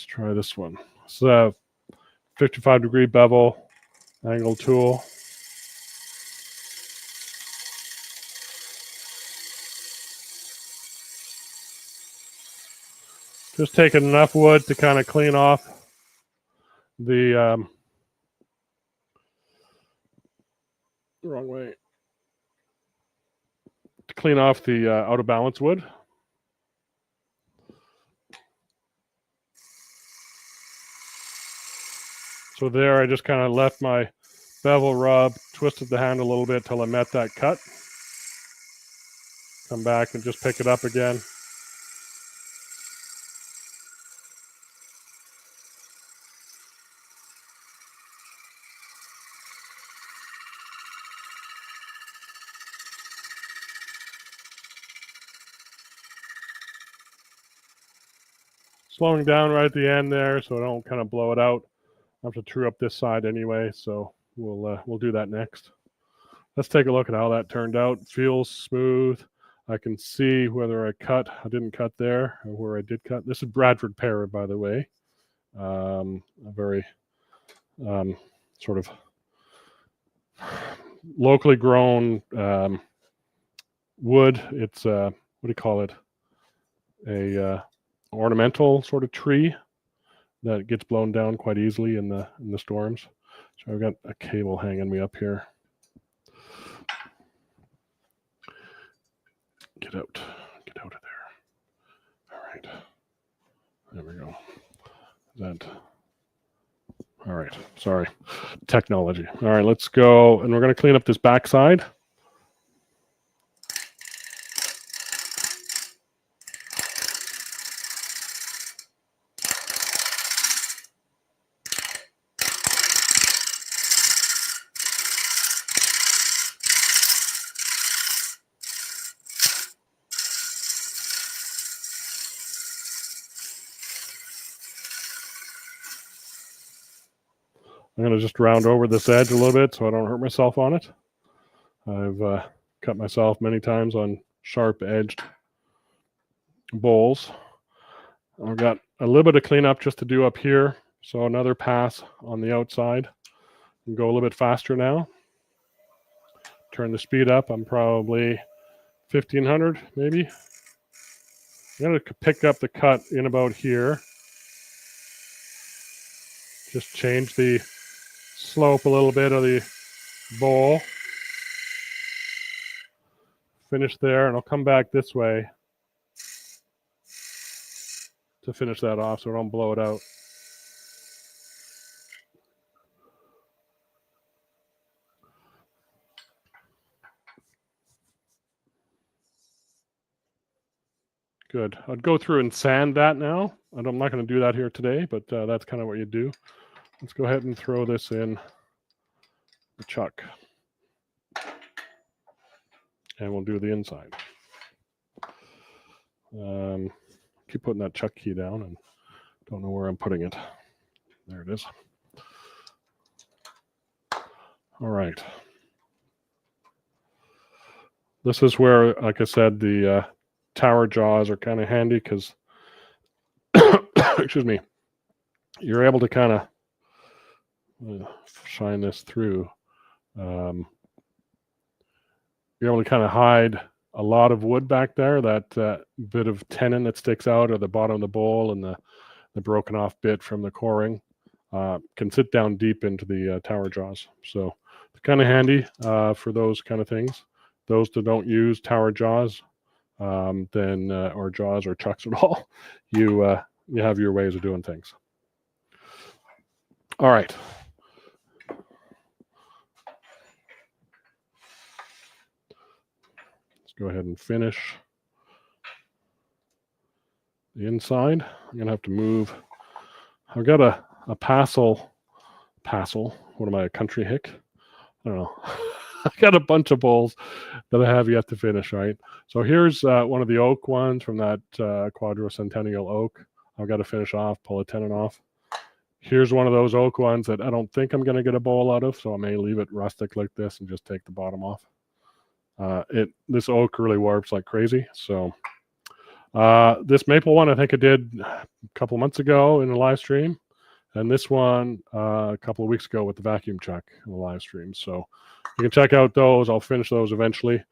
try this one. It's a 55-degree bevel angle tool. Just taking enough wood to kind of clean off the wrong way. To clean off the out of balance wood. So there, I just kind of left my bevel rub, twisted the hand a little bit till I met that cut. Come back and just pick it up again. Slowing down right at the end there so I don't kind of blow it out. I have to true up this side anyway, so we'll do that next. Let's take a look at how that turned out. Feels smooth. I can see whether I didn't cut there, or where I did cut. This is Bradford pear, by the way. A very sort of locally grown wood. It's what do you call it? A ornamental sort of tree that gets blown down quite easily in the storms. So I've got a cable hanging me up here. Get out of there. All right, there we go. All right, sorry, technology. All right, let's go, and we're going to clean up this backside. I'm going to just round over this edge a little bit so I don't hurt myself on it. I've cut myself many times on sharp-edged bowls. I've got a little bit of cleanup just to do up here. So another pass on the outside. And go a little bit faster now. Turn the speed up. I'm probably 1500 maybe. I'm going to pick up the cut in about here. Just change the slope a little bit of the bowl. Finish there, and I'll come back this way to finish that off so I don't blow it out. Good. I'd go through and sand that now. And I'm not going to do that here today, but that's kind of what you do. Let's go ahead and throw this in the chuck. And we'll do the inside. Keep putting that chuck key down and don't know where I'm putting it. There it is. All right. This is where, like I said, the tower jaws are kind of handy because, excuse me, you're able to kind of shine this through. You're able to kind of hide a lot of wood back there, that bit of tenon that sticks out at the bottom of the bowl and the broken off bit from the coring can sit down deep into the tower jaws. So it's kind of handy for those kind of things. Those that don't use tower jaws, then or jaws or chucks at all, you have your ways of doing things. All right. Let's go ahead and finish the inside. I'm gonna have to move. I've got a passel. What am I, a country hick? I don't know. I've got a bunch of bowls that I have yet to finish, right? So here's one of the oak ones from that quadricentennial oak. I've got to finish off, pull a tenon off. Here's one of those oak ones that I don't think I'm going to get a bowl out of, so I may leave it rustic like this and just take the bottom off. This oak really warps like crazy. So this maple one, I think I did a couple months ago in a live stream. And this one a couple of weeks ago with the vacuum chuck in the live stream. So you can check out those. I'll finish those eventually.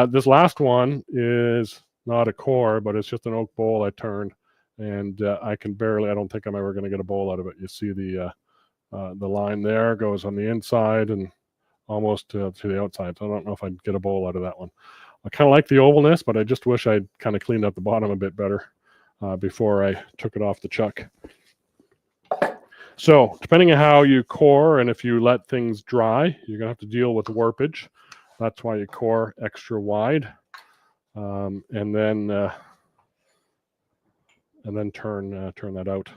This last one is not a core, but it's just an oak bowl I turned. And I don't think I'm ever going to get a bowl out of it. You see the line there goes on the inside and almost to the outside. So I don't know if I'd get a bowl out of that one. I kind of like the ovalness, but I just wish I'd kind of cleaned up the bottom a bit better before I took it off the chuck. So depending on how you core and if you let things dry, you're going to have to deal with warpage. That's why you core extra wide, and then turn that out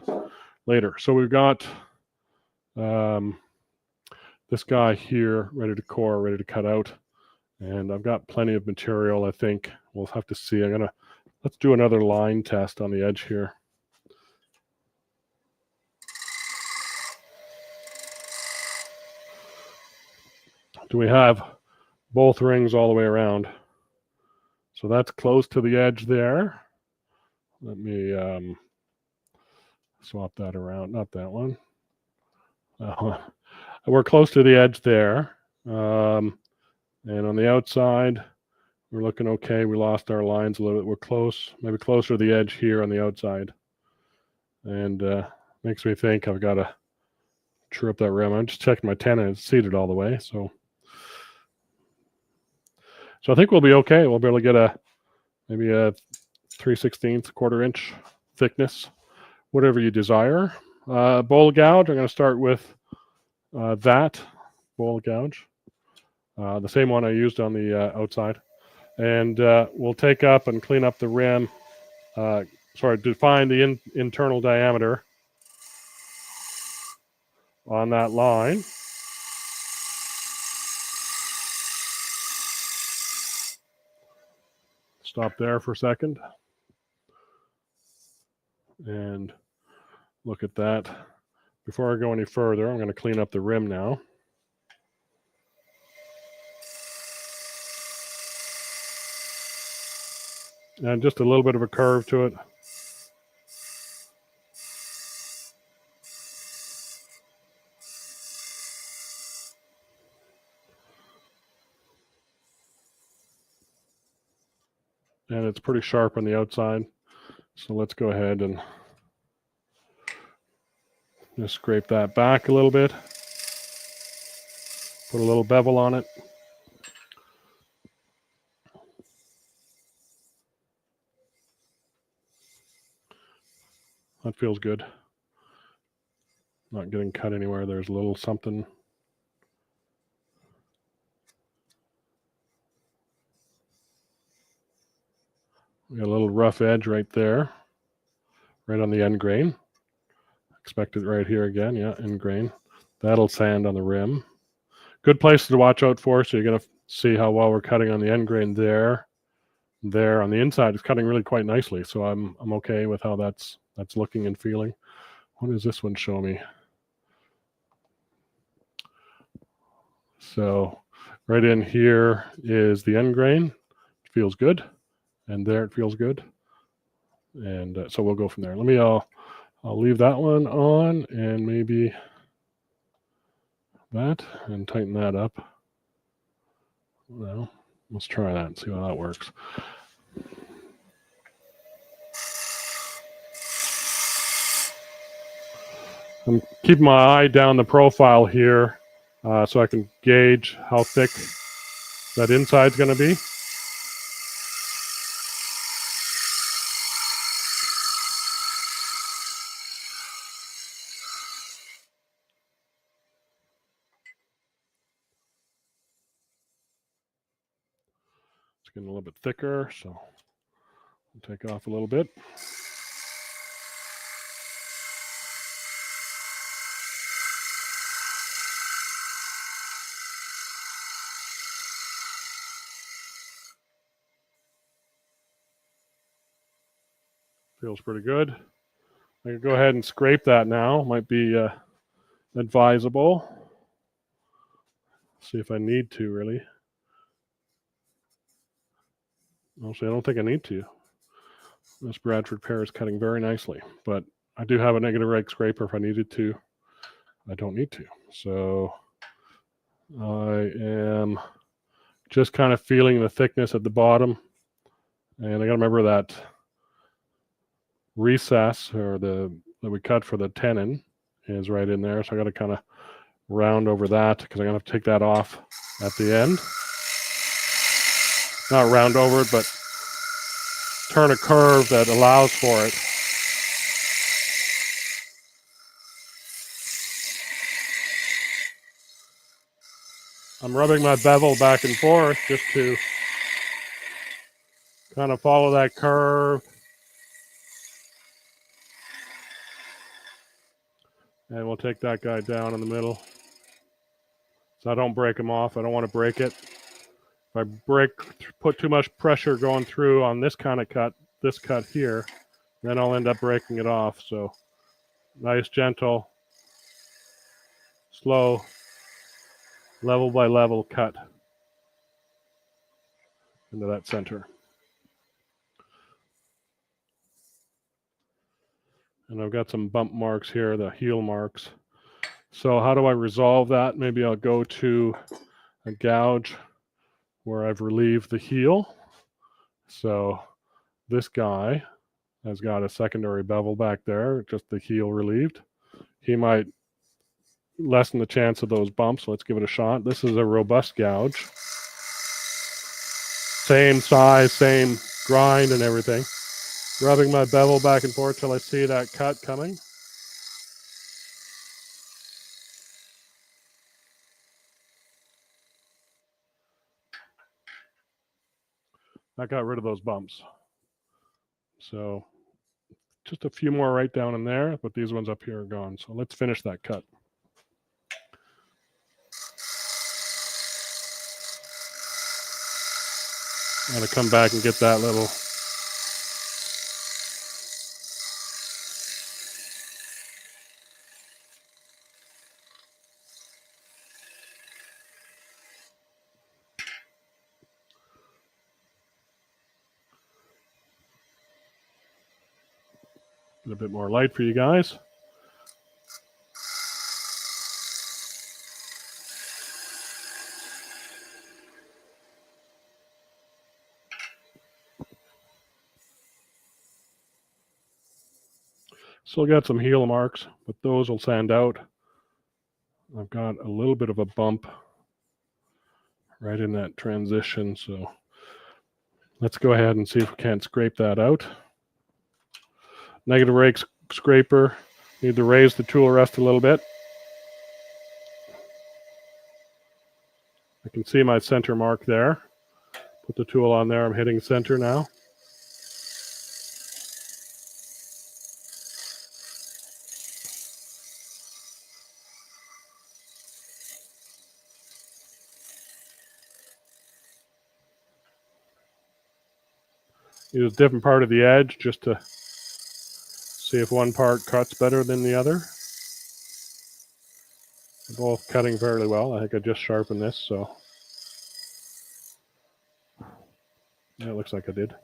later. So we've got this guy here ready to core, ready to cut out, and I've got plenty of material. I think we'll have to see. Let's do another line test on the edge here. Do we have both rings all the way around? So that's close to the edge there. Let me swap that around. Not that one. We're close to the edge there. And on the outside, we're looking okay. We lost our lines a little bit. We're close, maybe closer to the edge here on the outside. And makes me think I've got to true up that rim. I'm just checking my tenon. It's seated all the way. So I think we'll be okay. We'll be able to get maybe a 3/16, quarter inch thickness, whatever you desire. Bowl gouge, I'm going to start with that bowl gouge, the same one I used on the outside. And we'll take up and clean up the rim, define the internal diameter on that line. Stop there for a second and look at that. Before I go any further, I'm going to clean up the rim now. And just a little bit of a curve to it. And it's pretty sharp on the outside. So let's go ahead and just scrape that back a little bit. Put a little bevel on it. That feels good. Not getting cut anywhere. There's a little something. We got a little rough edge right there, right on the end grain. Expect it right here again. Yeah, end grain. That'll sand on the rim. Good place to watch out for. So you're going to see how well we're cutting on the end grain there. There on the inside, it's cutting really quite nicely. So I'm okay with how that's looking and feeling. What does this one show me? So right in here is the end grain. It feels good. And there it feels good. And so we'll go from there. I'll leave that one on and maybe that and tighten that up. Well, let's try that and see how that works. I'm keeping my eye down the profile here so I can gauge how thick that inside's going to be. It's getting a little bit thicker, so I'll take it off a little bit. Feels pretty good. I can go ahead and scrape that now. Might be advisable. See if I need to, really. Actually, I don't think I need to. This Bradford pear is cutting very nicely, but I do have a negative rake scraper if I needed to. I don't need to. So I am just kind of feeling the thickness at the bottom. And I got to remember that recess or that we cut for the tenon is right in there. So I got to kind of round over that because I'm going to have to take that off at the end. Not round over it, but turn a curve that allows for it. I'm rubbing my bevel back and forth just to kind of follow that curve. And we'll take that guy down in the middle. So I don't break him off. I don't want to break it. If I put too much pressure going through on this kind of cut, this cut here, then I'll end up breaking it off. So nice, gentle, slow, level by level cut into that center. And I've got some bump marks here, the heel marks. So how do I resolve that? Maybe I'll go to a gouge where I've relieved the heel. So this guy has got a secondary bevel back there, just the heel relieved. He might lessen the chance of those bumps. Let's give it a shot. This is a robust gouge. Same size, same grind and everything. Rubbing my bevel back and forth till I see that cut coming. That got rid of those bumps. So just a few more right down in there, but these ones up here are gone. So let's finish that cut. I'm going to come back and get that little a bit more light for you guys. Still got some heel marks, but those will sand out. I've got a little bit of a bump right in that transition, so let's go ahead and see if we can't scrape that out. Negative rake scraper. Need to raise the tool rest a little bit. I can see my center mark there. Put the tool on there. I'm hitting center now. Use a different part of the edge just to see if one part cuts better than the other. They're both cutting fairly well. I think I just sharpened this, so yeah, it looks like I did.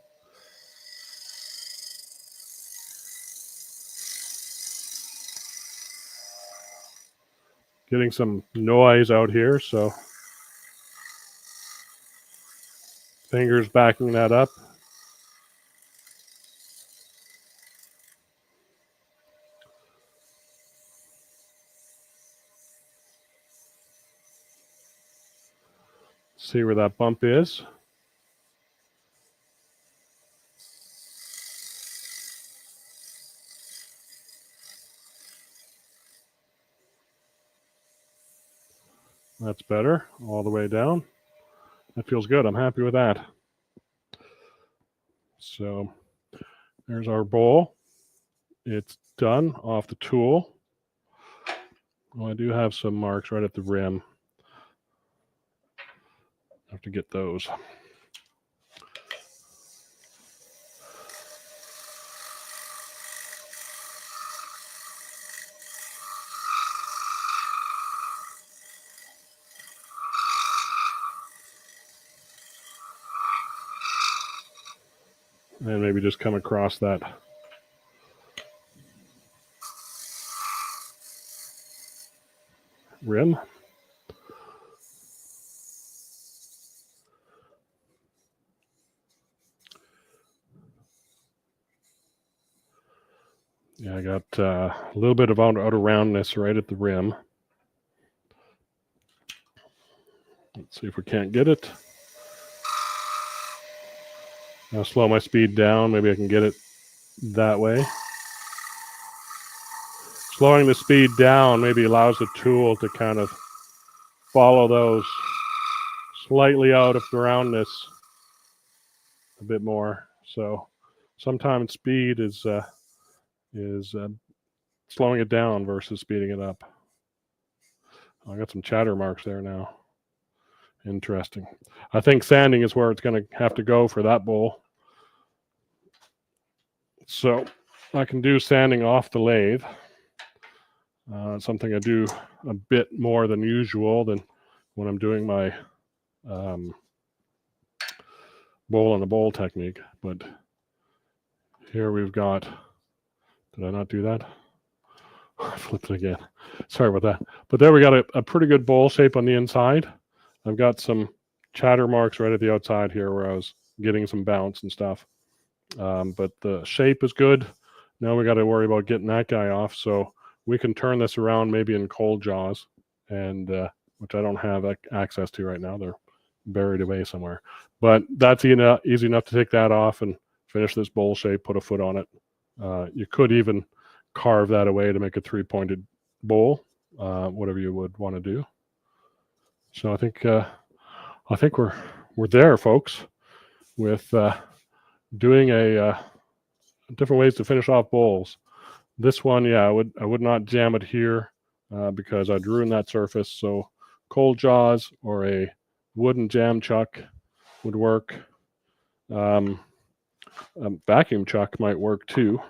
getting some noise out here, so fingers backing that up. See where that bump is. That's better, all the way down. That feels good. I'm happy with that. So there's our bowl. It's done off the tool. Well, I do have some marks right at the rim. I have to get those. And maybe just come across that rim. Yeah, I got a little bit of outer roundness right at the rim. Let's see if we can't get it. I'll slow my speed down. Maybe I can get it that way. Slowing the speed down maybe allows the tool to kind of follow those slightly out of the roundness a bit more. So sometimes speed is slowing it down versus speeding it up. I got some chatter marks there now. Interesting. I think sanding is where it's going to have to go for that bowl. So I can do sanding off the lathe. Something I do a bit more than usual than when I'm doing my bowl on a bowl technique. But here we've got, did I not do that? I flipped it again. Sorry about that. But there we got a pretty good bowl shape on the inside. I've got some chatter marks right at the outside here where I was getting some bounce and stuff. But the shape is good. Now we got to worry about getting that guy off. So we can turn this around maybe in cold jaws, and which I don't have access to right now. They're buried away somewhere. But that's easy enough to take that off and finish this bowl shape, put a foot on it. You could even carve that away to make a three-pointed bowl, whatever you would want to do. So I think we're there, folks, with doing different ways to finish off bowls. This one, yeah, I would not jam it here because I'd ruin that surface. So cold jaws or a wooden jam chuck would work. A vacuum chuck might work too.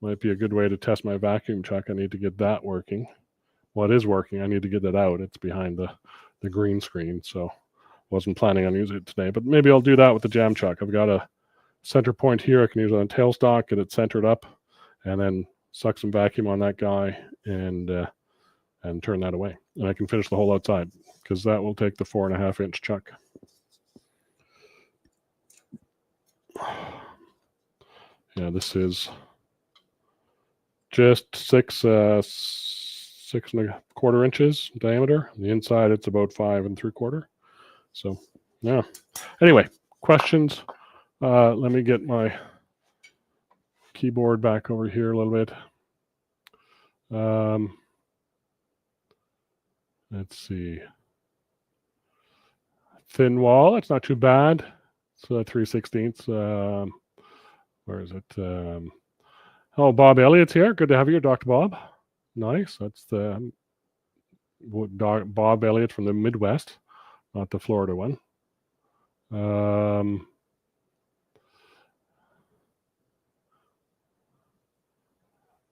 Might be a good way to test my vacuum chuck. I need to get that working. Well, it is working. I need to get that out. It's behind the green screen, so wasn't planning on using it today. But maybe I'll do that with the jam chuck. I've got a center point here. I can use it on tailstock, get it centered up, and then suck some vacuum on that guy and turn that away. And I can finish the whole outside because that will take the 4.5-inch chuck. Yeah, this is just 6.25 inches diameter. On the inside, it's about 5 3/4. So, yeah. Anyway, questions? Let me get my keyboard back over here a little bit. Let's see. Thin wall. It's not too bad. It's 3/16. Where is it? Oh, Bob Elliott's here. Good to have you here, Dr. Bob. Nice. That's the Bob Elliott from the Midwest, not the Florida one.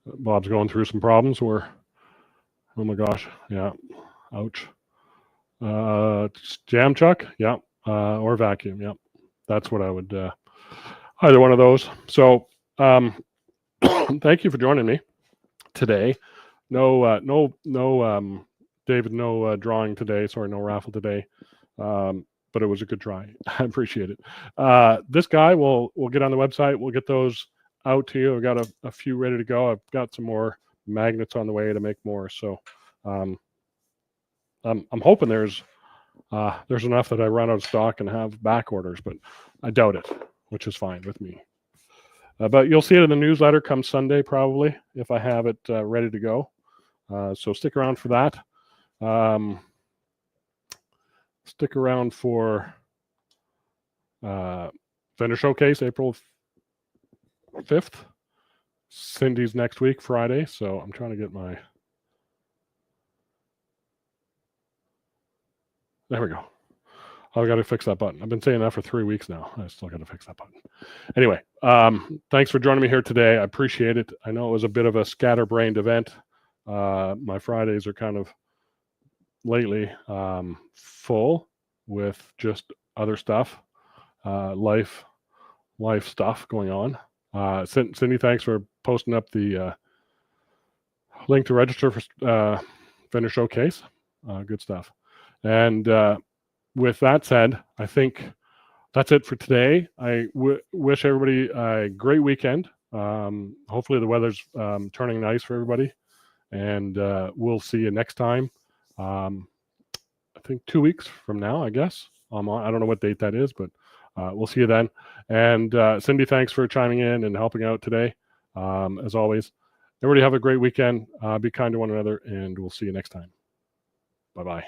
Bob's going through some problems where, oh my gosh, yeah, ouch. Jam chuck, yeah, or vacuum, yeah. That's what I would, either one of those. So, thank you for joining me today. No David, no drawing today. Sorry, no raffle today. But it was a good try. I appreciate it. This guy, we'll get on the website. We'll get those out to you. I've got a few ready to go. I've got some more magnets on the way to make more. So I'm hoping there's enough that I run out of stock and have back orders, but I doubt it, which is fine with me. But you'll see it in the newsletter come Sunday, probably, if I have it ready to go. So stick around for that. Stick around for Vendor Showcase, April 5th. Cindy's next week, Friday. So I'm trying to get my... There we go. I've got to fix that button. I've been saying that for 3 weeks now. I still got to fix that button. Anyway, thanks for joining me here today. I appreciate it. I know it was a bit of a scatterbrained event. My Fridays are kind of lately full with just other stuff, life stuff going on. Cindy, thanks for posting up the link to register for Vendor Showcase. Good stuff. And with that said, I think that's it for today. I wish everybody a great weekend. Hopefully the weather's turning nice for everybody. And we'll see you next time. I think 2 weeks from now, I guess. I don't know what date that is, but we'll see you then. And Cindy, thanks for chiming in and helping out today. As always, everybody have a great weekend. Be kind to one another, and we'll see you next time. Bye-bye.